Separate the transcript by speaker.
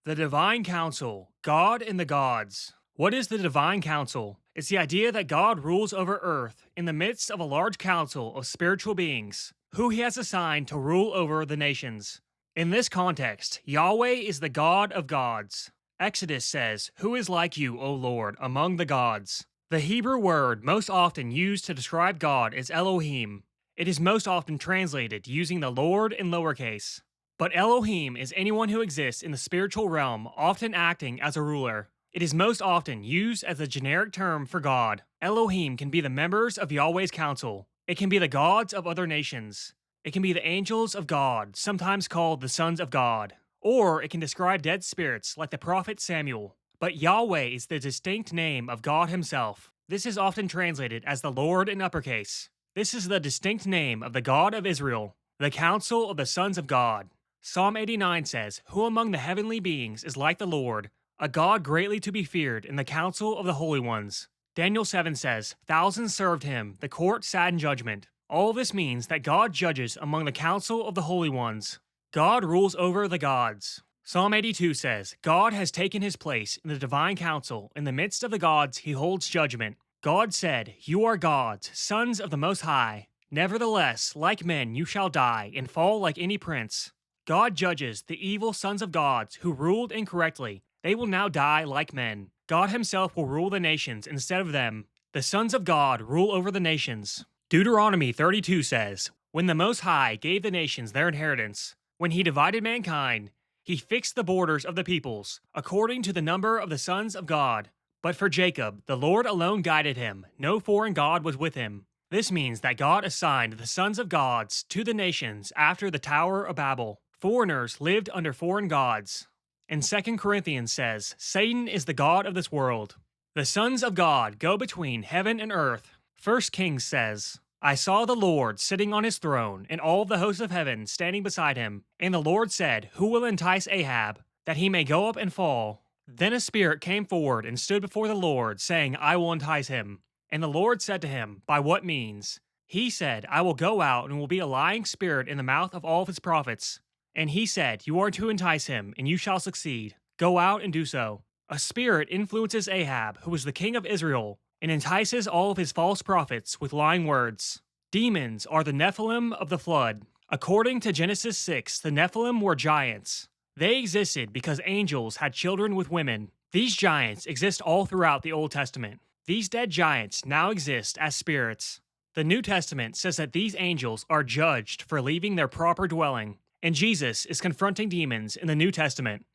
Speaker 1: The Divine Council, God and the Gods. What is the Divine Council? It's the idea that God rules over earth in the midst of a large council of spiritual beings who he has assigned to rule over the nations. In this context, Yahweh is the God of gods. Exodus says, "Who is like you, O Lord, among the gods?" The Hebrew word most often used to describe God is Elohim. It is most often translated using the Lord in lowercase. But Elohim is anyone who exists in the spiritual realm, often acting as a ruler. It is most often used as a generic term for God. Elohim can be the members of Yahweh's council. It can be the gods of other nations. It can be the angels of God, sometimes called the sons of God. Or it can describe dead spirits like the prophet Samuel. But Yahweh is the distinct name of God himself. This is often translated as the Lord in uppercase. This is the distinct name of the God of Israel, the council of the sons of God. Psalm 89 says, "Who among the heavenly beings is like the Lord, a God greatly to be feared in the council of the holy ones?" Daniel 7 says, "Thousands served him, the court sat in judgment." All this means that God judges among the council of the holy ones. God rules over the gods. Psalm 82 says, "God has taken his place in the divine council. In the midst of the gods, he holds judgment." God said, "You are gods, sons of the Most High. Nevertheless, like men, you shall die and fall like any prince." God judges the evil sons of gods who ruled incorrectly. They will now die like men. God himself will rule the nations instead of them. The sons of God rule over the nations. Deuteronomy 32 says, "When the Most High gave the nations their inheritance, when he divided mankind, he fixed the borders of the peoples according to the number of the sons of God. But for Jacob, the Lord alone guided him. No foreign god was with him." This means that God assigned the sons of gods to the nations after the Tower of Babel. Foreigners lived under foreign gods. And 2 Corinthians says, "Satan is the god of this world." The sons of God go between heaven and earth. 1 Kings says, "I saw the Lord sitting on his throne, and all the hosts of heaven standing beside him. And the Lord said, 'Who will entice Ahab, that he may go up and fall?' Then a spirit came forward and stood before the Lord, saying, 'I will entice him.' And the Lord said to him, 'By what means?' He said, 'I will go out and will be a lying spirit in the mouth of all of his prophets.' And he said, 'You are to entice him, and you shall succeed. Go out and do so.' A spirit influences Ahab, who was the king of Israel, and entices all of his false prophets with lying words. Demons are the Nephilim of the flood. According to Genesis 6, the Nephilim were giants. They existed because angels had children with women. These giants exist all throughout the Old Testament. These dead giants now exist as spirits. The New Testament says that these angels are judged for leaving their proper dwelling. And Jesus is confronting demons in the New Testament.